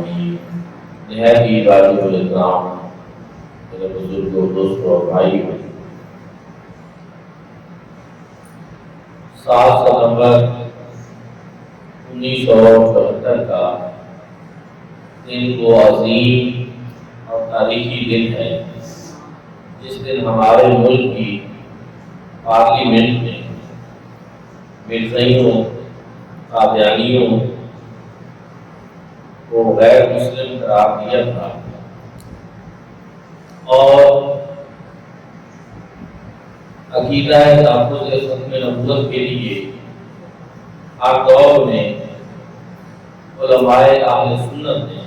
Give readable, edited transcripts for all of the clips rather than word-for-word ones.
العالمین۔ نہایت ہی واجب الاحترام میرے بزرگوں، دوستوں اور بھائی، 7 ستمبر 1974 کا دن وہ عظیم اور تاریخی دن ہے جس دن ہمارے ملک کی پارلیمنٹ نے مرزائیوں، قادیانیوں کو غیر مسلم قرار دیا تھا اور عقیدہ تحفظ ختم نبوت کے لیے ہر دور میں علماء اہل سنت نے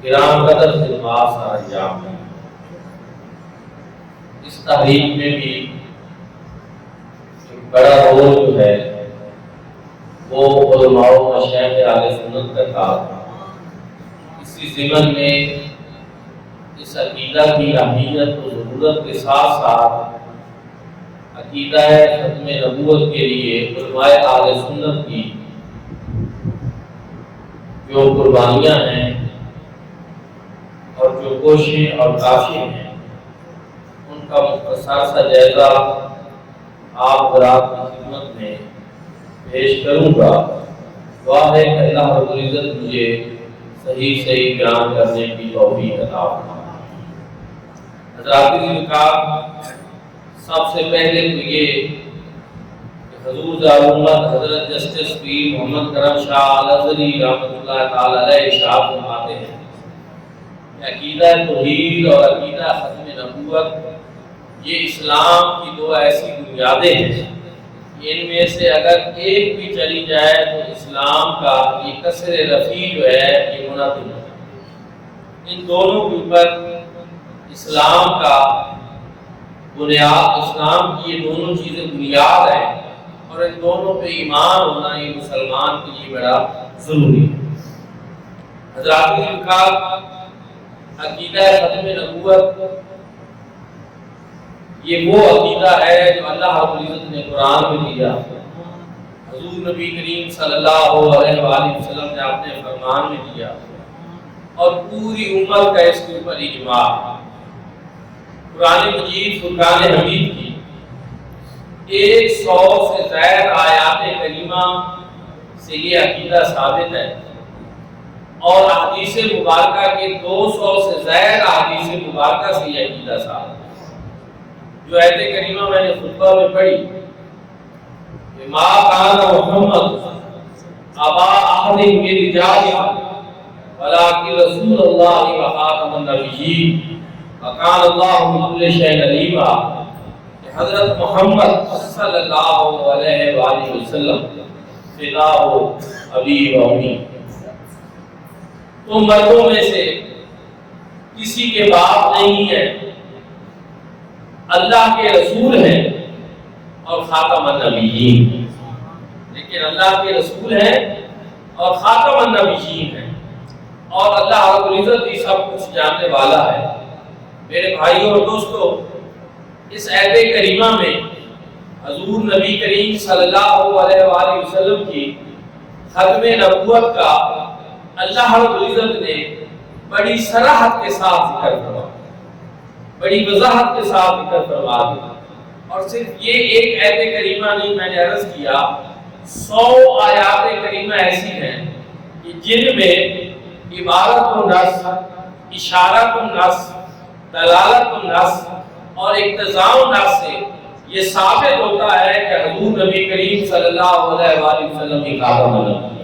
گران قدر خدمات سر انجام دی۔ اس تحریک میں بھی ایک بڑا رول جو ہے وہ علماء و مشائخ اہل سنت کا تھا۔ اسی ضمن میں اس عقیدہ کی اہمیت و ضرورت کے ساتھ ساتھ عقیدہ ختم نبوت کے لیے علماء اہل سنت کی جو قربانیاں ہیں اور جو کوششیں اور کاشیں ہیں ان کا مختصر سا جائزہ آپ حضرات کی خدمت میں پیش کروں گا۔ دعا ہے کہ اللہ رب العزت مجھے صحیح بیان کرنے کی توفیق عطا فرمائے۔ حضرات کی سب سے پہلے تو یہ کہ حضور امت حضرت جسٹس پیر محمد کرم شاہ الازہری رحمۃ اللہ تعالی علیہ ارشاد فرماتے ہیں کہ عقیدہ توحید اور عقیدہ ختم نبوت یہ اسلام کی دو ایسی بنیادیں ہیں، ان میں سے اگر ایک بھی چلی جائے تو اسلام کا یہ کسر رفیع جو ہے یہ منعدم ہے۔ ان دونوں کے اوپر اسلام کا بنیاد، اسلام کی یہ دونوں چیزیں بنیاد ہیں اور ان دونوں پہ ایمان ہونا یہ مسلمان کے لیے بڑا ضروری ہے۔ حضرات کا عقیدہ ختم نبوت یہ وہ عقیدہ ہے جو اللہ رب العزت نے قرآن میں دیا، حضور نبی کریم صلی اللہ علیہ وآلہ وسلم نے اپنے فرمان میں دیا اور پوری امت کا اس کے اوپر اجماع۔ قرآن مجید فرقان حمید کی 100 سے زائد آیات کریمہ سے یہ عقیدہ ثابت ہے اور احادیث مبارکہ کے 200 سے زائد احادیث مبارکہ سے یہ عقیدہ ثابت ہے۔ جو آیت کریمہ میں نے خطبہ میں پڑھی کہ ما کان محمد ابا احد من رجالکم ولکن رسول اللہ و خاتم النبیین وکان اللہ بكل شیء علیما، کہ حضرت محمد صلی اللہ علیہ وآلہ وسلم فداء ابی و امی، تم مردوں میں سے کسی کے باپ نہیں ہے، اللہ کے رسول ہیں اور خاتم النبیین، لیکن اللہ کے رسول ہیں اور خاتم النبیین ہیں اور اللہ رب العزت ہی سب کچھ جاننے والا ہے۔ میرے بھائیوں اور دوستو، اس آیت کریمہ میں حضور نبی کریم صلی اللہ علیہ وآلہ وسلم کی ختم نبوت کا اللہ رب العزت نے بڑی صراحت کے ساتھ ذکر فرمایا، بڑی وضاحت کے ساتھ ذکر فرما دیا۔ اور صرف یہ ایک آیت کریمہ نہیں، میں نے عرض کیا 100 آیات کریمہ ایسی ہیں کہ جن میں عبارت و نص، اشارت و نص، دلالت و نص اور اقتضاء و نص سے یہ ثابت ہوتا ہے کہ حضور نبی کریم صلی اللہ علیہ وآلہ وسلم کی خاتم النبیین۔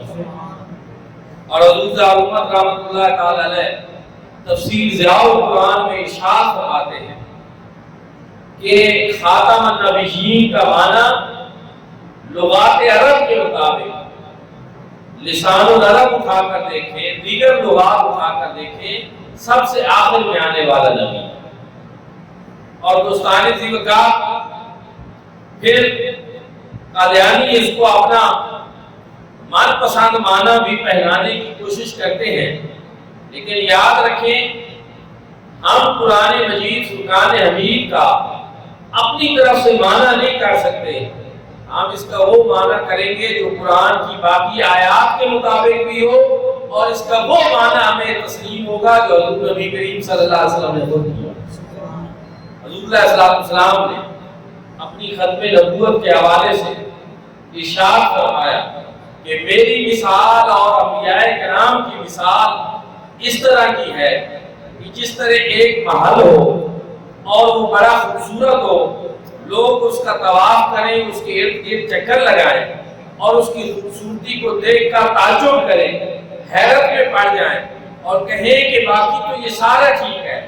اور حضور امت رحمۃ اللہ تعالی علیہ تفسیر ضیاء القرآن میں ارشاد فرماتے ہیں کہ خاتم النبیین کا معنی لغات عرب کے مطابق لسان العرب اٹھا کر دیکھیں، دیگر لغات اٹھا کر دیکھیں، سب سے آخر میں آنے والا نبی۔ اور دوستان ذیوقار پھر قادیانی اس کو اپنا من پسند معنی بھی پہنانے کی کوشش کرتے ہیں، لیکن یاد رکھیں ہم قرآن مجید فرقان حمید کا اپنی طرف سے معنی نہیں کر سکتے، ہم اس کا وہ معنی کریں گے جو قرآن کی باقی آیات کے مطابق بھی ہو اور اس کا وہ معنی ہمیں تسلیم ہوگا جو حضور نبی کریم صلی اللہ علیہ وسلم نے خود کیا۔ حضور علیہ السلام نے اپنی ختم نبوت کے حوالے سے ارشاد فرمایا کہ میری مثال اور انبیاء کرام کی مثال اس طرح کی ہے کہ جس طرح ایک محل ہو اور وہ بڑا خوبصورت ہو، لوگ اس کا طواف کریں، اس کے ارد گرد چکر لگائیں اور اس کی خوبصورتی کو دیکھ کر تعجب کریں، حیرت میں پڑ جائیں اور کہیں کہ باقی تو یہ سارا ٹھیک ہے،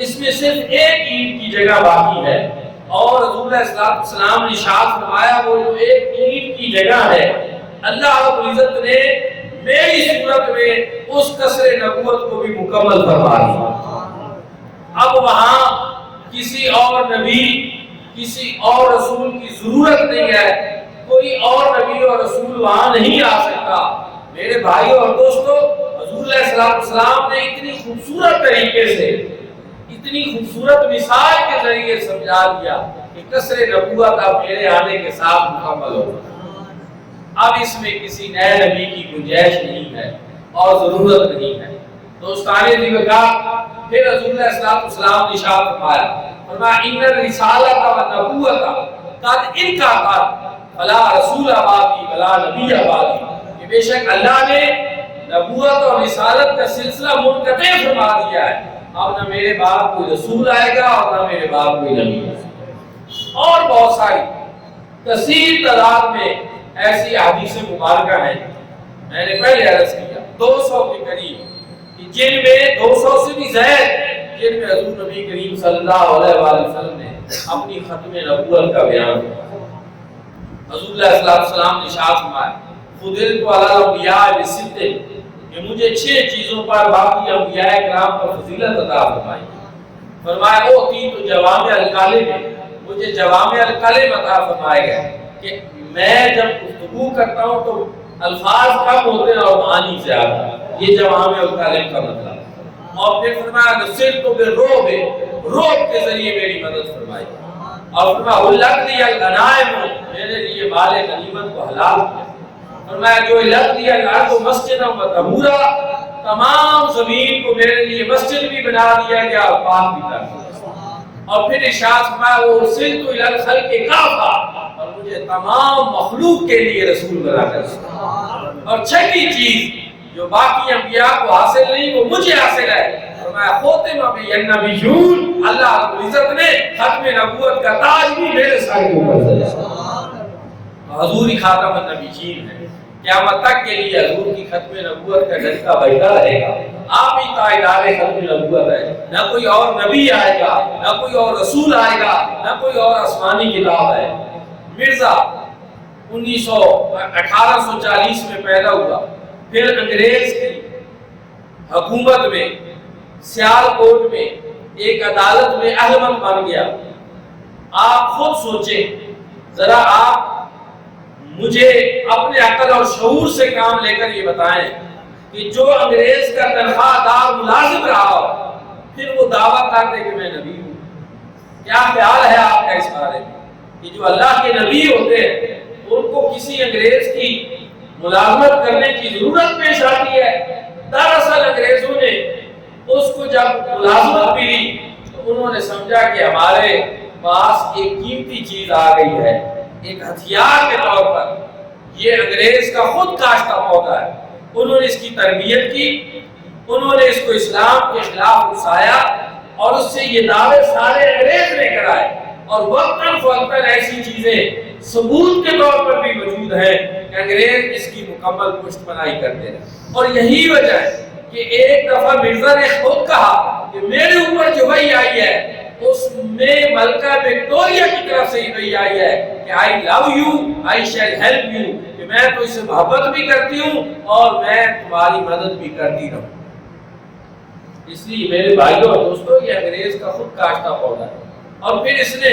اس میں صرف ایک اینٹ کی جگہ باقی ہے۔ اور حضور علیہ السلام نے ارشاد فرمایا وہ جو ایک اینٹ کی جگہ ہے، اللہ رب العزت نے میری صورت میں اس قصر نبوت کو بھی مکمل فرما دیا۔ اب وہاں کسی اور نبی، کسی اور رسول کی ضرورت نہیں ہے، کوئی اور نبی اور رسول وہاں نہیں آ سکتا۔ میرے بھائیوں اور دوستوں، حضور علیہ السلام نے اتنی خوبصورت طریقے سے، اتنی خوبصورت مثال کے ذریعے سمجھا دیا کہ قصر نبوت اب میرے آنے کے ساتھ مکمل ہوگا۔ اب اس میں کسی نئے نبی کی گنجائش نہیں ہے اور ضرورت نہیں ہے۔ دوستانے دیوگا پھر حضور علیہ السلام نے ارشاد فرمایا ان الرسالۃ والنبوۃ قد انقطعت فلا رسول بعدی ولا نبی بعدی، کہ بے شک اللہ نے نبوت اور رسالت کا سلسلہ منقطع فرما دیا ہے، اب نہ میرے بعد کوئی رسول آئے گا اور نہ میرے بعد کوئی نبی آئے گا۔ اور بہت ساری کثیر تعداد میں ایسی احادیث مبارکہ ہیں، میں نے پہلے عرض کیا 200 کے قریب، جن میں 200 سے بھی زائد جن میں حضور نبی کریم صلی اللہ علیہ وآلہ وسلم نے اپنی ختم نبوت کا بیان کیا۔ حضور علیہ السلام نے ارشاد فرمایا فضلت علی الانبیاء بست، کہ مجھے 6 چیزوں پر باقی انبیاء کرام پر فضیلت عطا فرمائی۔ فرمایا اوتی تو جوامع الکلم، مجھے جوامع الکلم عطا فرمائے گئے کہ میں جب گفتگو کرتا ہوں تو الفاظ کم ہوتے ہیں اور معنی زیادہ، یہ جوامع الکلم کا مطلب۔ اور پھر فرمایا نصرت بالرعب، رعب کے ذریعے میری مدد فرمائی۔ اور فرمایا حلت لی الغنائم، میرے لیے مال غنیمت کو حلال کیا۔ فرمایا جو حلت لی الارض مسجدا وطہورا، تمام زمین کو میرے لیے مسجد بھی بنا دیا گیا اور پاک بھی کر دیا۔ اور پھر ارشاد فرمایا وہ ارسلت الی الخلق کافہ، اور مجھے تمام مخلوق کے لیے رسول بنا کر دیا۔ اور 6 چیز جو باقی انبیاء کو حاصل نہیں وہ مجھے حاصل ہے۔ فرمایا خاتم النبیون، اللہ رب العزت نے ختم نبوت کا تاج بھی میرے سر کے اوپر سجایا۔ حضور ہی خاتم النبیین ہے، قیامت تک کے لیے حضور کی ختم نبوت کا ڈنکا بجتا رہے گا۔ آپ ہی تاجدار ختم نبوت ہے، نہ کوئی اور نبی آئے گا، نہ کوئی اور رسول آئے گا، نہ کوئی اور آسمانی کتاب ہے۔ مرزا 1840 میں پیدا ہوا، پھر انگریز کی حکومت میں سیالکوٹ میں ایک عدالت میں احمد بن گیا۔ آپ خود سوچیں ذرا، آپ مجھے اپنے عقل اور شعور سے کام لے کر یہ بتائیں کہ جو انگریز کا تنخواہ دار ملازم رہا ہو، پھر وہ دعویٰ کر دے کہ میں نبی ہوں۔ کیا خیال ہے آپ کا اس بارے میں کہ جو اللہ کے نبی ہوتے ہیں ان کو کسی انگریز کی ملازمت کرنے کی ضرورت پیش آتی ہے؟ دراصل انگریزوں نے اس کو جب ملازمت ملی تو انہوں نے سمجھا کہ ہمارے پاس ایک قیمتی چیز آ گئی ہے، ایک ہتھیار کے طور پر، یہ انگریز کا خود کاشتہ پودا ہے۔ انہوں نے اس کی تربیت کی، انہوں نے اس کو اسلام کے خلاف اکسایا اور اس سے یہ دعوے سارے انگریز نے کرائے، اور وقتاً فوقتاً ایسی چیزیں ثبوت کے طور پر بھی موجود ہیں کہ انگریز اس کی مکمل پشت پناہی کرتے ہیں۔ اور یہی وجہ ہے کہ ایک دفعہ مرزا نے خود کہا کہ میرے اوپر جو وحی آئی ہے اس میں ملکہ وکٹوریہ کی طرف سے ہی وحی آئی ہے کہ I love you, I shall help you، کہ میں تو اسے محبت بھی کرتی ہوں اور میں تمہاری مدد بھی کرتی رہوں۔ اس لیے میرے بھائیوں اور دوستوں، یہ انگریز کا خود کاشتہ پودا ہے۔ اور پھر اس نے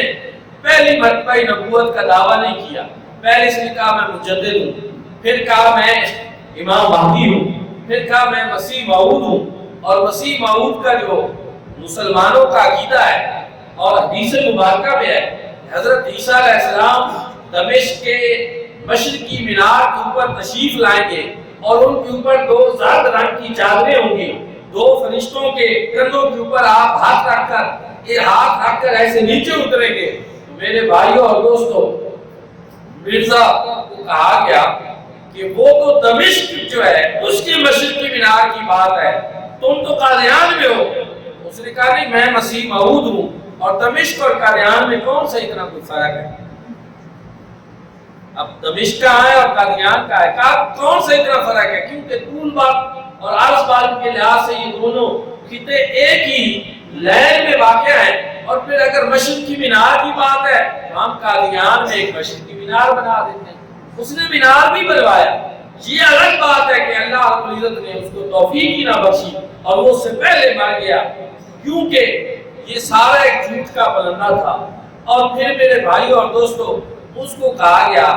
پہلی مرتبہ نبوت کا دعویٰ نہیں کیا، پہلے اس نے کہا میں مجدد ہوں، پھر کہا میں امام مہدی ہوں، پھر کہا میں مسیح موعود ہوں۔ اور مسیح موعود کا جو مسلمانوں کا عقیدہ ہے اور حدیث مبارکہ میں ہے، حضرت عیسیٰ علیہ السلام دمشق کے مشرقی مینار کے اوپر تشریف لائیں گے اور ان کے اوپر 2 زرد رنگ کی چادریں ہوں گی، 2 فرشتوں کے کندھوں کے اوپر آپ ہاتھ رکھ کر ایسے نیچے اتریں گے۔ میرے بھائیوں اور دوستوں، مرزا کو کہا گیا کہ وہ تو دمشق جو ہے اس کے مشرقی مینار کی بات ہے، تم تو قادیان میں ہو۔ اس نے کہا نہیں، میں مسیح موعود ہوں، اور دمشق اور قادیان میں کون سا اتنا کوئی فرق ہے؟ اب دمشق کا ہے اور قادیان کا ہے، کہا کون سا اتنا فرق ہے؟ کیونکہ طول بات اور عرض بات کے لحاظ سے یہ دونوں خطے ایک ہی لین میں واقع ہیں۔ اور پھر اگر مشرقی مینار کی بات ہے تو ہم قادیان میں ایک مشرقی مینار بنا دیتے ہیں۔ اس نے مینار بھی بنوایا۔ یہ الگ بات ہے کہ اللہ رب العزت نے اس کو توفیق ہی نہ بخشی اور وہ اس سے پہلے مر گیا، کیونکہ یہ سارا ایک جھوٹ کا پلندہ تھا۔ اور پھر میرے بھائیوں اور دوستوں، اس کو کہا گیا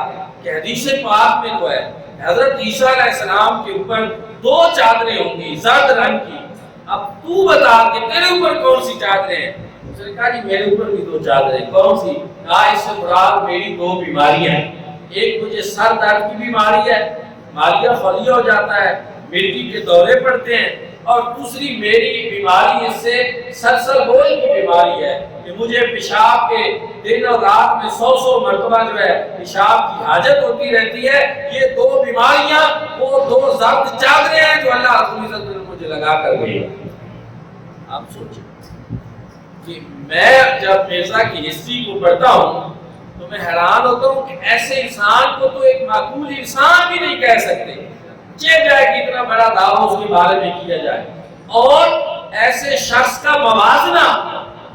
کہ حدیث پاک میں تو ہے حضرت عیسیٰ علیہ السلام کے اوپر 2 چادریں ہوں گی زرد رنگ کی، اب تو بتا کہ تیرے اوپر کون سی چادریں ہیں؟ اس نے کہا جی میرے اوپر بھی 2 چادریں، کون سی؟ کہا اس سے مراد میری 2 بیماریاں ہیں، ایک مجھے سر درد کی بیماری ہے، مالیہ خلیہ ہو جاتا ہے، مرگی کے دورے پڑتے ہیں، اور دوسری میری بیماری اس سے سلسل بول کی بیماری ہے کہ مجھے پیشاب کے دن اور رات میں 100 مرتبہ جو ہے پیشاب کی حاجت ہوتی رہتی ہے۔ یہ 2 بیماریاں وہ 2 زرد چادریں ہیں جو اللہ رب العزت نے مجھے لگا کر گئی۔ آپ سوچیں کہ میں جب مرزا کی ہسٹری کو پڑھتا ہوں تو میں حیران ہوتا ہوں کہ ایسے انسان کو تو ایک معقول انسان بھی نہیں کہہ سکتے، چاہے جائے کہ اتنا بڑا دعویٰ اس کے بارے میں کیا جائے، اور ایسے شخص کا موازنہ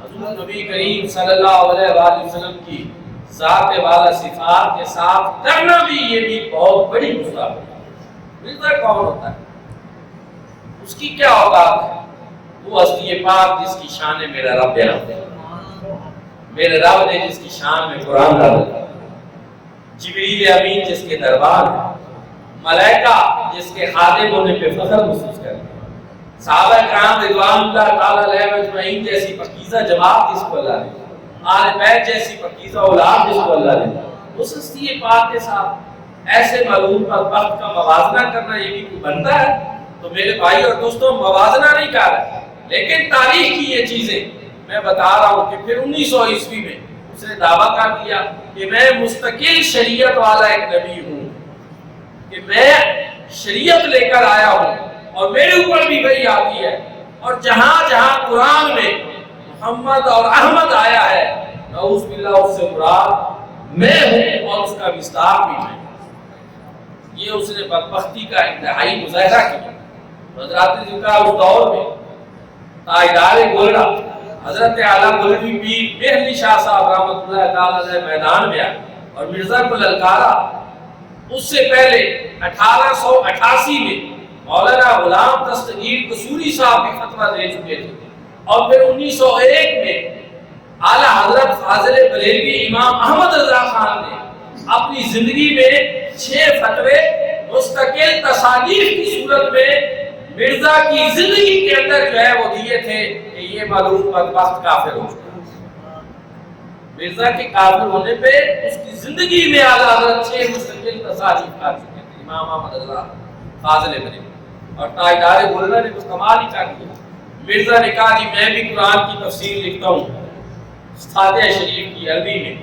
حضور نبی کریم صلی اللہ علیہ وآلہ وسلم کی ذات والا صفات کے ساتھ کرنا بھی یہ بھی بہت بڑی گستاخی ہے۔ مرزا کون ہوتا ہے؟ اس کی کیا اوقات ہے؟ وہ ہستی پاک جس کی شان میرا رب ہے، میرے رب نے جس کی شان میں قرآن نازل کیا، جبریل امین جس کے دربار ہے، ملائکہ جس کے خادم ہونے پہ فخر محسوس کرتے ہیں، صحابہ کرام رضوان اللہ تعالی علیہ اجمعین جیسی پاکیزہ جماعت جس کو اللہ نے، آل بیت جیسی پاکیزہ اولاد جس کو اللہ نے، اس ہستی پاک کے ساتھ ایسے معلوم بدبخت کا موازنہ کرنا یہ بھی کوئی بنتا ہے؟ تو میرے بھائی اور دوستوں، موازنہ نہیں کر رہا، لیکن تاریخ کی یہ چیزیں میں بتا رہا ہوں کہ پھر 1900 عیسوی میں اس نے دعویٰ کر دیا کہ میں مستقل شریعت والا ایک نبی ہوں، کہ میں شریعت لے کر آیا ہوں اور میرے اوپر بھی وحی آتی ہے، اور جہاں جہاں قرآن میں محمد اور احمد آیا ہے نعوذ باللہ اس سے مراد میں ہوں اور اس کا مصداق بھی میں۔ یہ اس نے بدبختی کا انتہائی مظاہرہ کیا۔ حضرات ذکر اس دور میں تاجدار گولڈا حضرت اعلیٰ گولوی پیر مہر شاہ صاحب رحمۃ اللہ تعالی علیہ میدان میں آئے اور مرزا کو للکارا۔ اس سے پہلے 1888 میں مولانا غلام دستگیر قصوری صاحب بھی فتویٰ دے چکے تھے، اور پھر 1901 میں اعلیٰ حضرت فاضل بریلوی امام احمد رضا خان نے اپنی زندگی میں 6 فتوے مستقل تصانیف کی صورت میں مرزا کی زندگی کے اندر جو ہے وہ دیے تھے کہ یہ معلوم بدبخت کافر ہو چکا۔ مرزا کے کافر ہونے پہ اس کی زندگی میں اعلیٰ حضرت 6 مستقل تصانیف کر چکے تھے، امام احمد رضا فاضل بریلوی، اور تاجدار گولڈا نے تو کمال ہی کر دیا۔ مرزا نے کہا جی میں بھی قرآن کی تفسیر لکھتا ہوں فاتحہ شریف کی عربی میں،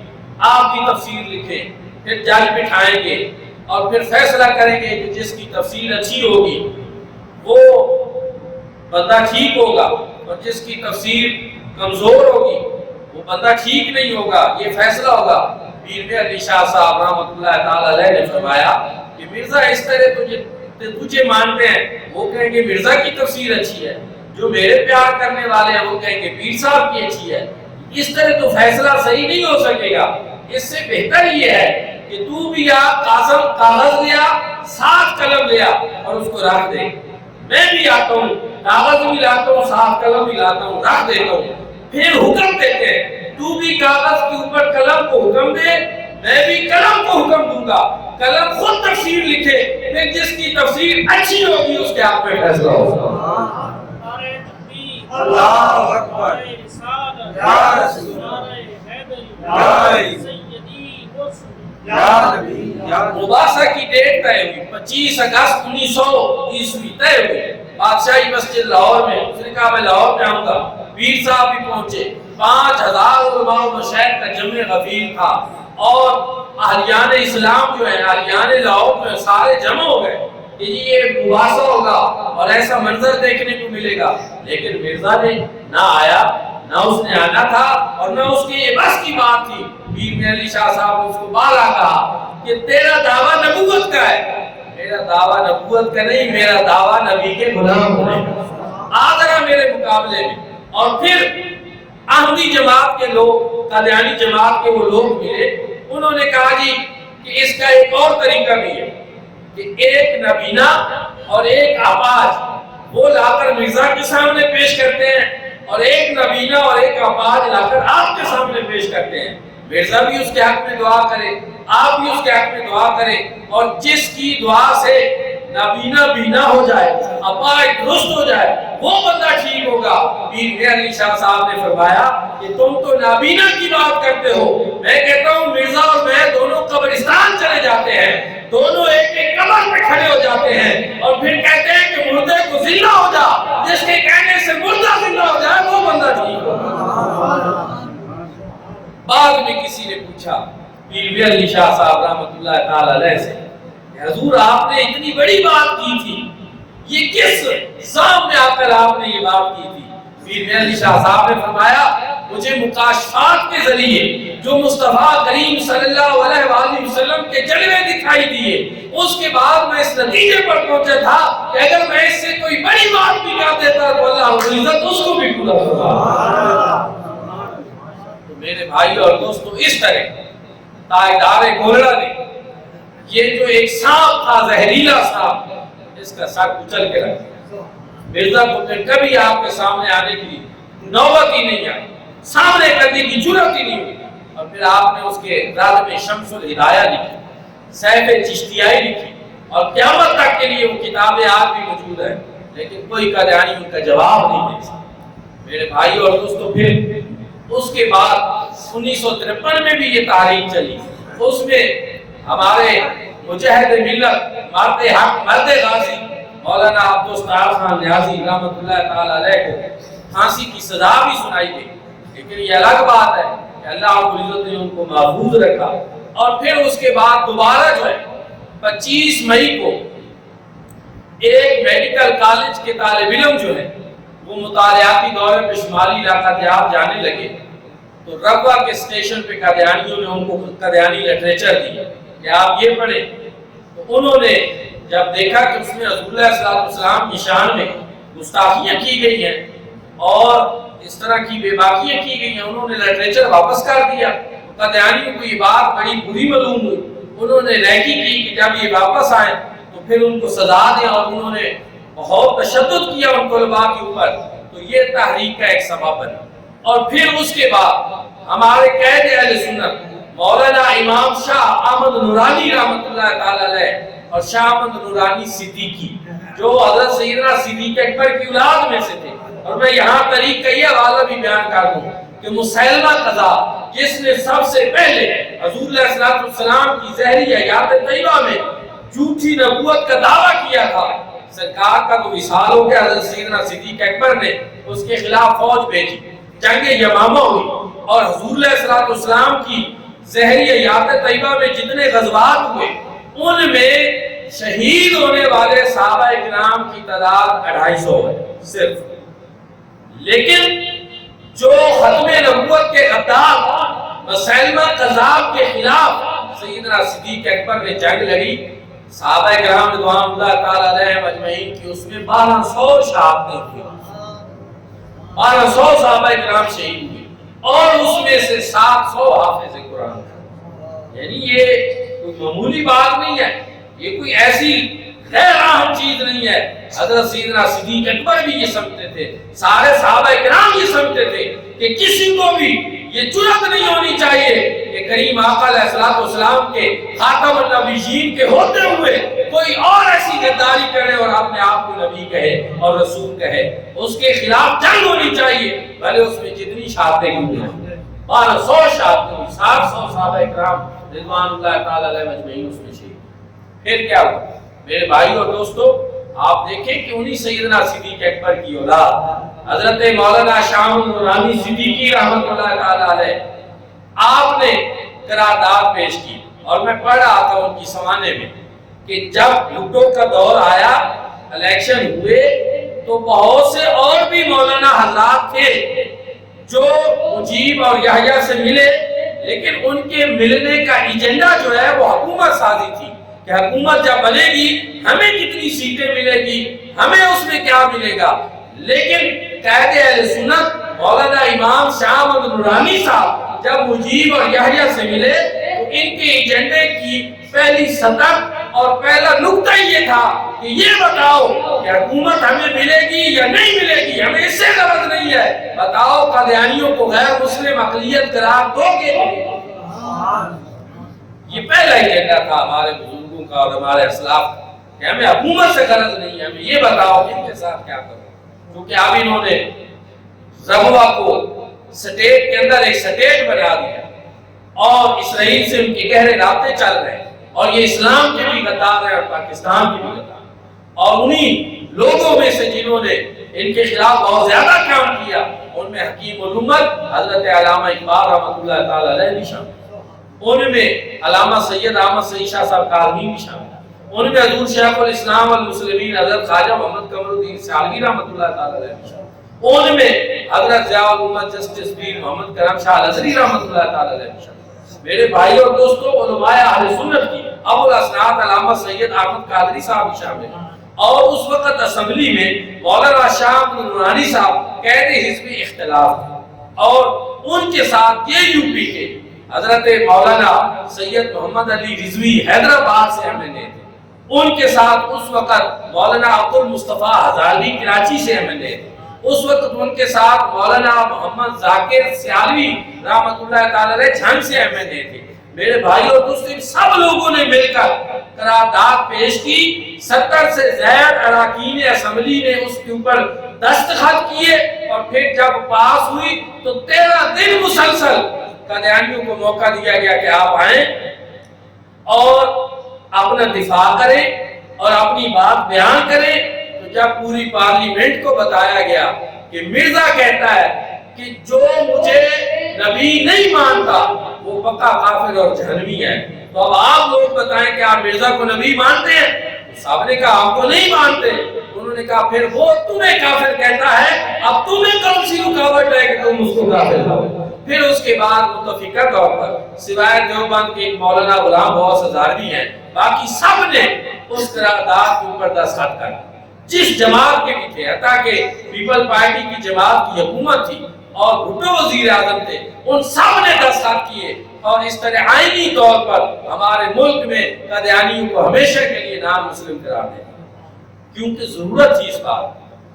آپ بھی تفسیر لکھیں، پھر جج بٹھائیں گے اور پھر فیصلہ کریں گے کہ جس کی تفسیر اچھی ہوگی وہ بندہ ٹھیک ہوگا، اور جس کی تفسیر کمزور ہوگی وہ بندہ ٹھیک نہیں ہوگا، یہ فیصلہ ہوگا۔ پیر مہر علی شاہ صاحب رحمۃ اللہ تعالی علیہ نے فرمایا کہ مرزا اس طرح تجھے مانتے ہیں، وہ کہیں گے مرزا کی تفسیر اچھی ہے، جو میرے پیار کرنے والے ہیں وہ کہیں گے پیر صاحب کی اچھی ہے، اس طرح تو فیصلہ صحیح نہیں ہو سکے گا۔ اس سے بہتر یہ ہے کہ تو بھی کاغذ لیا، 7 قلم لیا اور اس کو رکھ دے، میں بھی آتا ہوں کاغذ بھی لاتا ہوں 7 قلم بھی لاتا ہوں رکھ دیتا ہوں، پھر حکم دیتے ہیں تو بھی کاغذ کے اوپر قلم کو حکم دے، میں بھی قلم کو حکم دوں گا، قلم خود تفسیر لکھے، پھر جس کی تفسیر اچھی ہوگی اس کے حق میں فیصلہ ہوگا۔ اللہ اکبر، یا رسول اللہ، یا نبی، مباحثہ کی ڈیٹ طے ہوئی 25 اگست 1920 طے ہوئی بادشاہی مسجد لاہور میں. اس نے کہا میں لاہور میں آؤں گا. پیر صاحب بھی پہنچے. 5000 علماء و مشائخ کا جمع غفیر تھا اور اہلیان اسلام جو ہے اہلیان لاہور میں سارے جمع ہو گئے کہ یہ مباحثہ ہوگا اور ایسا منظر دیکھنے کو ملے گا. لیکن مرزا نے نہ آیا، نہ اس نے آنا تھا اور نہ اس کی یہ بس کی بات تھی. پیر میں علی شاہ صاحب نے اس کو بالا کہا کہ تیرا دعویٰ نبوت کا ہے. میرا دعویٰ نبوت کا نہیں، میرا دعویٰ نبی کے غلام ہونے کا. آ ذرا میرے مقابلے میں. اور پھر احمدی جماعت کے لوگ، قادیانی جماعت کے وہ لوگ ملے. انہوں نے کہا جی کہ اس کا ایک اور طریقہ بھی ہے کہ ایک نبینا اور ایک آپاج وہ لا کر مرزا کے سامنے پیش کرتے ہیں اور ایک نبینا اور ایک آپاج لا کر آپ کے سامنے پیش کرتے ہیں. مرزا بھی اس کے حق میں دعا کرے، آپ بھی اس کے حق میں دعا کریں، اور جس کی دعا سے نابینا بینا ہو جائے، اپاج درست ہو جائے، وہ بندہ ٹھیک ہوگا. پیر میاں علی شاہ صاحب نے فرمایا کہ تم تو نابینا کی بات کرتے ہو، میں کہتا ہوں مرزا اور میں دونوں قبرستان چلے جاتے ہیں، دونوں ایک ایک قبر پہ کھڑے ہو جاتے ہیں اور پھر کہتے ہیں کہ مردے کو زندہ ہو جا. جس کے کہنے سے مردہ زندہ ہو جائے وہ بندہ ٹھیک ہوگا. بعد میں کسی نے پوچھا پیر میاں علی شاہ صاحب رحمۃ اللہ تعالی علیہ سے کہ حضور آپ نے اتنی بڑی بات کی تھی، یہ کس زام میں آ کر آپ نے یہ بات کی تھی؟ پیر میاں علی شاہ صاحب نے فرمایا مجھے مکاشفات کے ذریعے جو مصطفیٰ کریم صلی اللہ علیہ وآلہ وسلم کے جلوے دکھائی دیے، اس کے بعد میں اس نتیجے پر پہنچا تھا کہ اگر میں اس سے کوئی بڑی بات بھی کر دیتا تو اللہ رب العزت اس کو بھی پورا کرتا. میرے بھائی اور دوستو، اس طرح تاجدار گولڑا نے یہ جو ایک سانپ تھا، زہریلا سانپ، اس کا سر کچل کے رکھ دیا. مرزا کو پھر کبھی آپ کے سامنے آنے کی نوبت ہی نہیں آئی، سامنے کرنے کی جرات ہی نہیں ہوئی. اور پھر آپ نے اس کے رد میں شمس الہدایہ لکھی، سیف چشتیائی لکھی، اور قیامت تک کے لیے وہ کتابیں آج بھی موجود ہیں، لیکن کوئی قادیانی ان کا جواب نہیں دے سکتا. میرے بھائی اور دوستو، پھر اس کے بعد 1953 میں بھی یہ تحریک چلی. اس میں ہمارے مجاہد ملت، مرد حق، مرد غازی مولانا عبدالستار خان نیازی رحمۃ اللہ تعالی علیہ کو پھانسی کی سزا بھی سنائی گئی. لیکن یہ الگ بات ہے کہ اللہ رب العزت نے ان کو محفوظ رکھا. اور پھر اس کے بعد دوبارہ جو ہے 25 مئی کو ایک میڈیکل کالج کے طالب علم جو ہے وہ مطالعاتی دورے پہ شمالی علاقہ دیہات جانے لگے تو ربوہ کے اسٹیشن پہ قادیانیوں نے ان کو قادیانی لٹریچر دی کہ آپ یہ پڑھیں. تو انہوں نے جب دیکھا کہ اس میں رسول اللہ صلی اللہ علیہ وسلم کی شان میں گستاخیاں کی گئی ہیں اور اس طرح کی بے باکیاں کی گئی ہیں، انہوں نے لٹریچر واپس کر دیا. قادیانیوں کو یہ بات بڑی بری معلوم ہوئی. انہوں نے نیکی کی کہ جب یہ واپس آئیں تو پھر ان کو سزا دیں، اور انہوں نے بہت تشدد کیا ان طلباء کے اوپر. تو یہ تحریک کا ایک سبب بنا. اور پھر اس کے بعد ہمارے قائد اہل سنت مولانا امام شاہ احمد نورانی رحمۃ اللہ تعالی علیہ اور شاہ احمد نورانی صدیقی جو حضرت سیدنا صدیق اکبر کی اولاد میں سے تھے. اور میں یہاں طریق کا یہ حوالہ بھی بیان کر دوں کہ مسیلمہ قذاب جس نے سب سے پہلے حضور علیہ الصلوۃ والسلام کی زہری حیات طیبہ میں جھوٹی نبوت کا دعویٰ کیا تھا، سرکار کا تو وصال ہو گیا، حضرت سیدنا صدیق اکبر نے اس کے خلاف فوج بھیجی، جنگ یمامہ ہوئی، اور حضور علیہ الصلوۃ والسلام کی زہری حیات طیبہ میں جتنے غزوات ہوئے ان میں شہید ہونے والے صحابہ کرام کی تعداد 250 ہے صرف. لیکن جو ختم نبوت کے غدار مسیلمہ قذاب کے خلاف سیدنا صدیق اکبر نے جنگ لڑی، صحابہ کرام رضوان اللہ تعالی علیہم اجمعین کی اس میں 1200 شہادتیں ہوئی، 1200 صحابہ کرام شہید ہوئے، اور اس میں سے 700 حافظ قرآن. یعنی یہ کوئی معمولی بات نہیں ہے، یہ کوئی ایسی غیر اہم چیز نہیں ہے. حضرت سیدنا صدیق اکبر بھی یہ سمجھتے تھے، سارے صحابہ کرام یہ سمجھتے تھے کہ کسی کو بھی یہ جرات نہیں ہونی چاہیے کہ کریم آقا علیہ الصلوۃ والسلام کے خاتم النبیین کے ہوتے ہوئے کوئی اور ایسی غداری کرے اور اپنے آپ کو نبی کہے اور رسول کہے. اس کے خلاف جنگ ہونی چاہیے، بھلے اس میں جتنی شہادتیں ہوئی ہیں، 1200 شہادتیں ہوئی، 700 صحابہ کرام رضوان اللہ تعالی علیہ مجمعین اس میں شہید. پھر کیا ہوا میرے بھائی اور دوستو؟ آپ دیکھیں کہ انہی سیدنا صدیق اکبر کی اولاد حضرت مولانا شاہ نورانی صدیقی رحمۃ اللہ تعالی علیہ، آپ نے قرارداد پیش کی. اور میں پڑھ رہا تھا ان کی سمانے میں کہ جب بھٹو کا دور آیا، الیکشن ہوئے، تو بہت سے اور بھی مولانا حضرات تھے جو مجیب اور یحییٰ سے ملے، لیکن ان کے ملنے کا ایجنڈا جو ہے وہ حکومت سازی تھی کہ حکومت جب بنے گی ہمیں کتنی سیٹیں ملے گی، ہمیں اس میں کیا ملے گا. لیکن قائد اہل سنت مولانا امام شاہ احمد نورانی صاحب جب مجیب اور یحییٰ سے ملے تو ان کے ایجنڈے کی پہلی سطح اور پہلا نقطہ یہ تھا کہ یہ بتاؤ کہ حکومت ہمیں ملے گی یا نہیں ملے گی، ہمیں اس سے غرض نہیں ہے، بتاؤ قادیانیوں کو غیر مسلم اقلیت قرار دو گے. یہ پہلا ایجنڈا تھا ہمارے بزرگوں کا اور ہمارے اسلاف کا کہ ہمیں حکومت سے غرض نہیں ہے، ہمیں یہ بتاؤ کہ ان کے ساتھ کیا کرو. کیونکہ اب انہوں نے رغوا کو سٹیٹ کے اندر ایک سٹیٹ بنا دیا اور اسرائیل سے ان کے گہرے رابطے چل رہے ہیں، اور یہ اسلام کے بھی غدار ہیں اور پاکستان کے بھی غدار ہیں. اور انہی لوگوں میں سے جنہوں نے ان کے خلاف بہت زیادہ کام کیا ان میں حکیم الامت حضرت علامہ اقبال رحمۃ اللہ تعالی علیہ بھی شامل، ان میں علامہ سید احمد سعید شاہ صاحب کاظمی بھی شامل، ان میں حضور شیخ الاسلام والمسلمین حضرت خواجہ محمد قمر الدین سیالوی رحمۃ اللہ تعالی علیہ بھی شامل، ان میں حضرت ضیاء الامت جسٹس پیر محمد کرم شاہ الازہری رحمۃ اللہ تعالی علیہ بھی شامل. میرے بھائی اور دوستو، علماء اہل سنت کی ابو الاسناد علامہ سید احمد قادری صاحب بھی شامل ہیں. اور اس وقت اسمبلی میں مولانا شاہ احمد نورانی صاحب قید حزبی اختلاف تھے، اور ان کے ساتھ یہ یو پی کے حضرت مولانا سید محمد علی رضوی حیدرآباد سے MLA تھے، ان کے ساتھ اس وقت مولانا عبد المصطفیٰ ہزاروی کراچی سے MLA تھے، اس وقت ان کے ساتھ مولانا محمد ذاکر سیالوی رحمۃ اللہ تعالی علیہ جھنگ سے MLA تھے. میرے بھائی اور دوستو، ان سب لوگوں نے مل کر قرارداد پیش کی. 70 سے زائد اراکین اسمبلی نے اس کے اوپر دستخط کیے، اور پھر جب پاس ہوئی تو 13 دن مسلسل قادیانیوں کو موقع دیا گیا کہ آپ آئیں اور اپنا دفاع کریں اور اپنی بات بیان کریں. تو جب پوری پارلیمنٹ کو بتایا گیا کہ مرزا کہتا ہے کہ جو مجھے نبی نہیں مانتا وہ پکا کافر اور جہنمی ہے، تو اب آپ لوگ بتائیں کہ آپ مرزا کو نبی مانتے ہیں؟ صاحب نے کہا آپ کو نہیں مانتے. انہوں نے کہا پھر وہ تمہیں کافر کہتا ہے، اب تمہیں کون سی رکاوٹ ہے کہ تم اس کو کافر کہو؟ پھر اس کے بعد متفقہ طور پر سوائے دیوبند کے مولانا غلام غوث ہزاروی ہیں، باقی سب نے اس قرارداد کے اوپر دستخط کر جس جماعت کے بھی تھے، حتیٰ کہ پیپل پارٹی کی جماعت کی حکومت تھی اور بھٹو وزیر اعظم تھے، ان سب نے دستخط کیے. اور اس طرح آئینی طور پر ہمارے ملک میں قادیانیوں کو ہمیشہ کے لیے نام مسلم قرار دیں، کیونکہ ضرورت تھی اس بات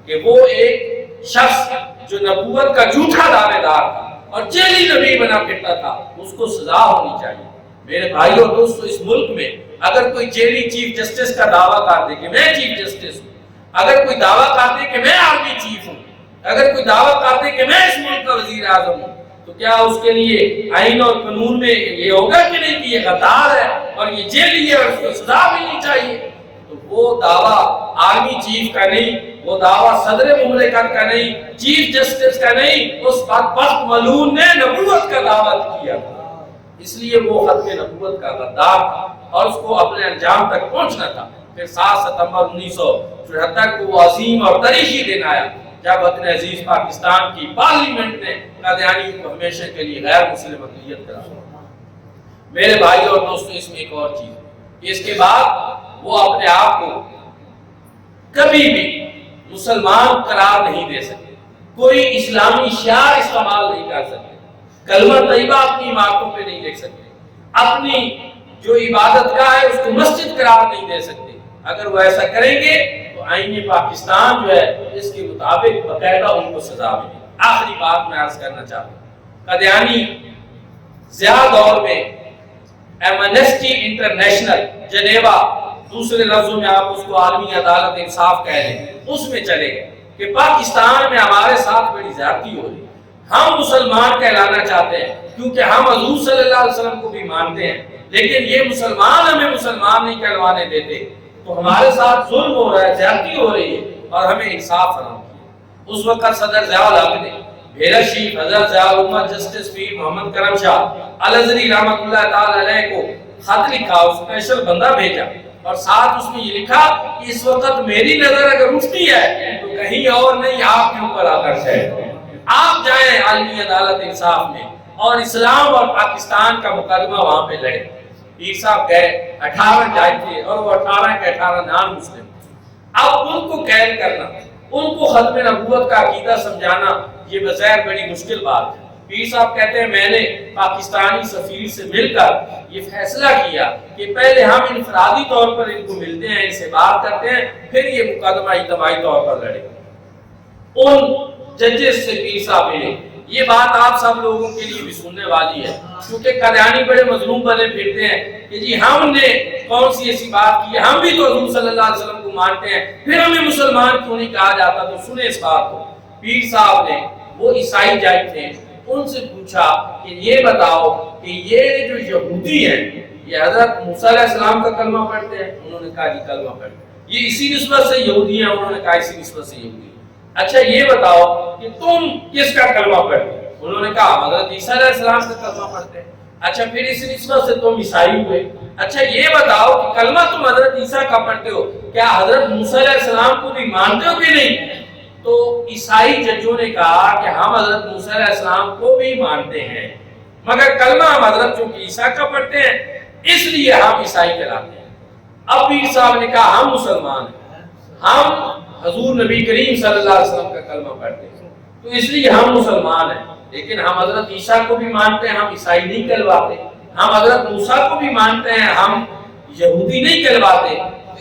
کہ وہ ایک شخص جو نبوت کا جھوٹا دعوے دار تھا اور جیلی نبی بنا پھرتا تھا، اس کو سزا ہونی چاہیے. میرے بھائی اور دوستو، اس ملک میں اگر کوئی جیلی چیف جسٹس کا دعویٰ کر دے کہ میں چیف جسٹس ہوں، اگر کوئی دعویٰ کر دے کہ میں آرمی چیف ہوں، اگر کوئی دعویٰ کر دے کہ میں اس ملک کا وزیر اعظم ہوں، تو کیا اس کے لیے آئین اور قانون میں یہ ہوگا کہ نہیں کہ یہ غدار ہے اور یہ جیلی ہے اور اس کو سزا ملنی چاہیے؟ تو وہ دعویٰ آرمی چیف کا نہیں، وہ دعویٰ صدر مملکت کا نہیں، چیف جسٹس کا نہیں، اس بدبخت ملعون نے نبوت کا دعویٰ کیا تھا. اس لیے وہ ختم نبوت کا غدار تھا اور اس کو اپنے انجام تک پہنچنا تھا. پھر 7 ستمبر 1974 کو وہ عظیم اور تاریخی دن آیا جب وطن عزیز پاکستان کی پارلیمنٹ نے قادیانیوں کو ہمیشہ کے لیے غیر مسلم اقلیت قرار دیا. میرے بھائی اور دوستو، اس میں ایک اور چیز کہ اس کے بعد وہ اپنے آپ کو کبھی بھی مسلمان قرار نہیں دے سکتے، کوئی اسلامی شعار استعمال نہیں کر سکتے، کلمہ طیبہ اپنی عمارتوں پہ نہیں لکھ سکتے، اپنی جو عبادت گاہ ہے اس کو مسجد قرار نہیں دے سکتے. اگر وہ ایسا کریں گے تو آئین پاکستان جو ہے اس کے مطابق باقاعدہ ان کو سزا ملے. آخری بات میں عرض کرنا چاہتا ہوں، قادیانی زیادہ دور میں ایمنسٹی انٹرنیشنل جنیوا، دوسرے لفظوں میں آپ اس کو عالمی عدالت انصاف کہہ لیں، اس میں چلے گئے کہ پاکستان میں ہمارے ساتھ بڑی زیادتی ہو رہی ہے، ہم مسلمان کہلانا چاہتے ہیں کیونکہ ہم حضور صلی اللہ علیہ وسلم کو بھی مانتے ہیں، لیکن یہ مسلمان ہمیں مسلمان نہیں کہلوانے دیتے، تو ہمارے ساتھ ظلم ہو رہا ہے، زیادتی ہو رہی ہے، اور ہمیں انصاف فراہم کیا۔ اس وقت صدر ضیاء الحق نے بھیرا شریف حضرت ضیاء الامت جسٹس پیر محمد کرم شاہ الازہری رحمۃ اللہ تعالی علیہ کو خط لکھا، اسپیشل بندہ بھیجا، اور ساتھ اس میں یہ لکھا کہ اس وقت میری نظر اگر اٹھتی ہے تو کہیں اور نہیں، آپ کے اوپر آکر ہے، آپ جائیں عالمی عدالت انصاف میں اور اسلام اور پاکستان کا مقدمہ وہاں پہ لڑے۔ پیر صاحب گئے، 18 جج تھے اور وہ 18 کے 18 نان مسلم۔ اب ان کو قید کرنا، ان کو ختم نبوت کا عقیدہ سمجھانا، یہ بظاہر بڑی مشکل بات ہے۔ پیر صاحب کہتے ہیں میں نے پاکستانی سفیر سے مل کر یہ فیصلہ کیا کہ پہلے ہم انفرادی طور پر ان کو ملتے ہیں، ان سے بات کرتے ہیں، پھر یہ مقدمہ اجتماعی طور پر لڑے۔ ان ججز سے پیر صاحب ملے۔ یہ بات آپ سب لوگوں کے لیے بھی سننے والی ہے، کیونکہ قادیانی بڑے مظلوم بنے پھرتے ہیں کہ جی ہم نے کون سی ایسی بات کی ہے، ہم بھی تو حضور صلی اللہ علیہ وسلم کو مانتے ہیں، پھر ہمیں مسلمان کیوں نہیں کہا جاتا؟ تو سنیں اس بات کو۔ پیر صاحب نے، وہ عیسائی جج تھے، ان سے پوچھا کہ یہ بتاؤ کہ یہ جو یہودی ہیں یہ حضرت موسیٰ علیہ السلام کا کلمہ پڑھتے ہیں؟ انہوں نے کہا جی کلمہ پڑھتے ہیں۔ یہ اسی نسبت سے یہودی ہیں؟ انہوں نے کہا اسی نسبت سے یہودی ہیں۔ اچھا یہ بتاؤ کہ تم کس کا کلمہ پڑھتے ہیں؟ انہوں نے کہا حضرت عیسیٰ علیہ السلام کا کلمہ پڑھتے ہیں۔ اچھا پھر اسی نسبت سے تم عیسائی ہوئے۔ اچھا یہ بتاؤ کہ کلمہ تم حضرت عیسیٰ کا پڑھتے ہو، کیا حضرت موسیٰ علیہ السلام کو بھی مانتے ہو کہ نہیں؟ تو عیسائی ججوں نے کہا کہ ہم حضرت موسیٰ علیہ السلام کو بھی مانتے ہیں، مگر کلمہ ہم حضرت چونکہ عیسیٰ کا پڑھتے ہیں اس لیے ہم عیسائی کہلاتے ہیں۔ اب پیر صاحب نے کہا ہم مسلمان ہیں، ہم حضور نبی کریم صلی اللہ علیہ وسلم کا کلمہ پڑھتے ہیں، تو اس لیے ہم مسلمان ہیں، لیکن ہم حضرت عیسیٰ کو بھی مانتے ہیں، ہم عیسائی نہیں کہلواتے۔ ہم حضرت موسیٰ کو بھی مانتے ہیں، ہم یہودی نہیں کہلواتے۔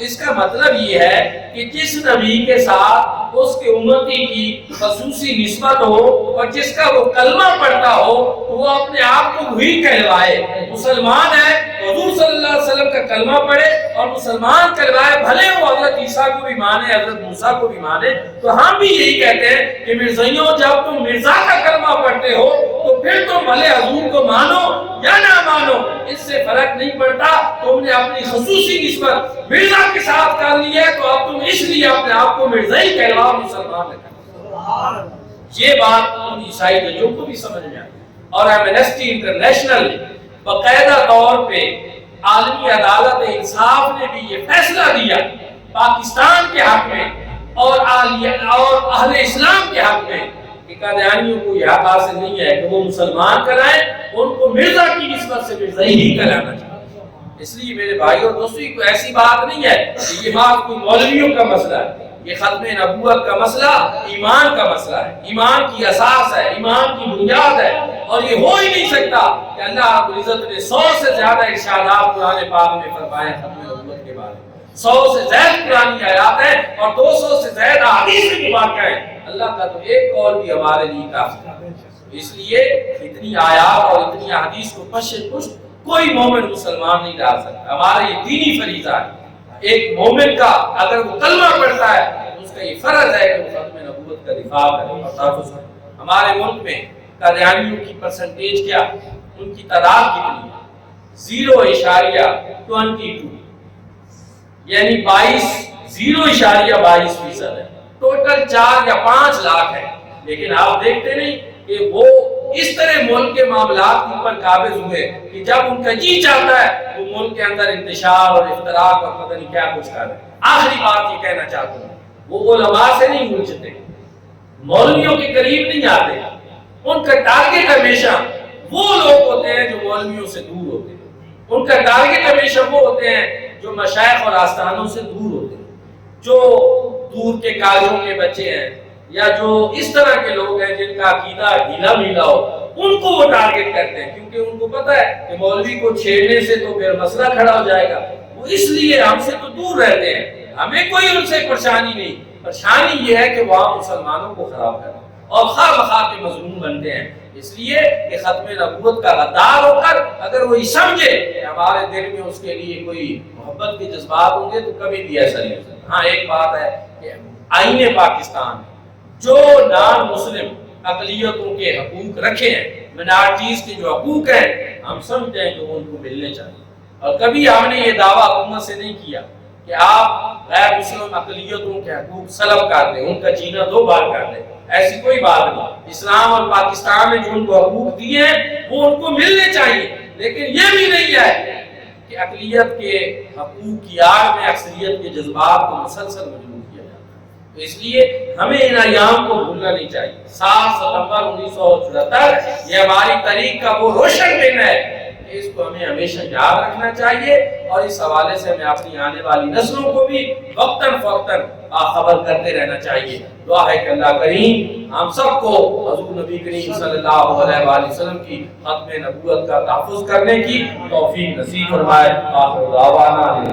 اس کا مطلب یہ ہے کہ جس نبی کے ساتھ اس کے امتی کی خصوصی نسبت ہو اور جس کا وہ کلمہ پڑھتا ہو تو وہ اپنے آپ کو وہی کہلوائے۔ مسلمان ہے حضور صلی اللہ علیہ وسلم کا کلمہ پڑھے اور مسلمان کہلوائے، بھلے وہ حضرت عیسیٰ کو بھی مانے، حضرت موسیٰ کو بھی مانے۔ تو ہم بھی یہی کہتے ہیں کہ مرزائیوں جب تم مرزا کا کلمہ پڑھتے ہو تو پھر تم بھلے حضور کو مانو یا نہ مانو، اس سے فرق نہیں پڑتا، تم نے اپنی خصوصی نسبت مرزا کے ساتھ کر لی ہے تو اب تم اس لیے اپنے آپ کو مرزائی کہلواؤ، مسلمان ہے۔ یہ بات ان عیسائی ججوں کو بھی سمجھ میں آئی، اور ایمنسٹی انٹرنیشنل نے باقاعدہ طور پہ عالمی عدالت انصاف نے بھی یہ فیصلہ دیا پاکستان کے حق میں اور اہل اسلام کے حق میں کہ قادیانیوں کو یہ حق حاصل نہیں ہے کہ وہ مسلمان کرائیں، ان کو مرزا کی نسبت سے مرزائی ہی کرانا چاہیے۔ اس لیے میرے بھائی اور دوستوں کوئی ایسی بات نہیں ہے کہ یہ بات کوئی مولویوں کا مسئلہ ہے، یہ ختم نبوت کا مسئلہ ایمان کا مسئلہ ہے، ایمان کی اساس ہے، ایمان کی بنیاد ہے، اور یہ ہو ہی نہیں سکتا کہ اللہ رب العزت نے 100 سے زیادہ ارشادات قرآن پاک میں فرمائے ختم نبوت کے بارے میں، 100 سے زائد قرآنی آیات ہیں اور 200 سے زائد احادیث میں واقع ہیں۔ اللہ کا تو ایک قول بھی ہمارے لیے کافی ہے۔ اس لیے اتنی آیات اور اتنی احادیث کو پشت پشت کوئی مومن مسلمان نہیں ڈال سکتا۔ ہمارا یہ دینی فریضہ ہے، ایک مومن کا اگر وہ کلمہ پڑھتا ہے تو اس کا یہ فرض ہے کہ وہ ختم نبوت کا دفاع کرے اور تحفظ کرے۔ ہمارے ملک میں قادیانیوں کی پرسنٹیج کیا، ان کی تعداد کتنی ہے؟ 0.22، یعنی 0.22% ہے۔ ٹوٹل 4 یا 5 لاکھ ہے، لیکن آپ دیکھتے نہیں کہ وہ اس طرح ملک کے معاملات کے اوپر قابض ہوئے کہ جب ان کا جی چاہتا ہے وہ ملک کے اندر انتشار اور اختراق اور پتہ نہیں کیا کچھ کر رہے ہیں۔ آخری بات یہ کہنا چاہتا ہوں، وہ علماء سے نہیں الجھتے، مولویوں کے قریب نہیں آتے، ان کا ٹارگٹ ہمیشہ وہ لوگ ہوتے ہیں جو مولویوں سے دور ہوتے ہیں، ان کا ٹارگٹ ہمیشہ وہ ہوتے ہیں جو مشائخ اور آستانوں سے دور ہوتے ہیں، جو دور کے کالجوں کے بچے ہیں یا جو اس طرح کے لوگ ہیں جن کا عقیدہ ڈھیلا میلا ہو، ان کو وہ ٹارگٹ کرتے ہیں، کیونکہ ان کو پتہ ہے کہ مولوی کو چھیڑنے سے تو پھر مسئلہ کھڑا ہو جائے گا، وہ اس لیے ہم سے تو دور رہتے ہیں، ہمیں کوئی ان سے پریشانی نہیں۔ پریشانی یہ ہے کہ وہاں مسلمانوں کو خراب کرنا اور خواہ مخواہ کے مظلوم بنتے ہیں۔ اس لیے کہ ختم نبوت کا غدار ہو کر اگر وہ یہ سمجھے کہ ہمارے دل میں اس کے لیے کوئی محبت کے جذبات ہوں گے تو کبھی بھی ایسا نہیں ہو سکتا۔ ہاں ایک بات ہے کہ آئین پاکستان جو نان مسلم اقلیتوں کے حقوق رکھے ہیں، منارٹیز کے جو حقوق ہیں، ہم سمجھتے ہیں کہ وہ ان کو ملنے چاہیے، اور کبھی ہم نے یہ دعویٰ حکومت سے نہیں کیا کہ آپ غیر مسلم اقلیتوں کے حقوق سلب کر دیں، ان کا جینا دو بار کر دیں، ایسی کوئی بات نہیں۔ اسلام اور پاکستان نے جو ان کو حقوق دیے ہیں وہ ان کو ملنے چاہیے، لیکن یہ بھی نہیں ہے کہ اقلیت کے حقوق کی آڑ میں اکثریت کے جذبات کو مسلسل مجبور کیا جاتا ہے۔ تو اس لیے ہمیں ان ایام کو بھولنا نہیں چاہیے۔ 7 ستمبر 1974 یہ ہماری تاریخ کا وہ روشن دن ہے، اس کو ہمیں ہمیشہ یاد رکھنا چاہیے، اور اس حوالے سے ہمیں اپنی آنے والی نسلوں کو بھی وقتاً فوقتاً باخبر کرتے رہنا چاہیے۔ دعا ہے کہ اللہ کریم ہم سب کو حضور نبی کریم صلی اللہ علیہ وآلہ وسلم کی ختم نبوت کا تحفظ کرنے کی توفیق نصیب فرمائے۔ آخر دعوانا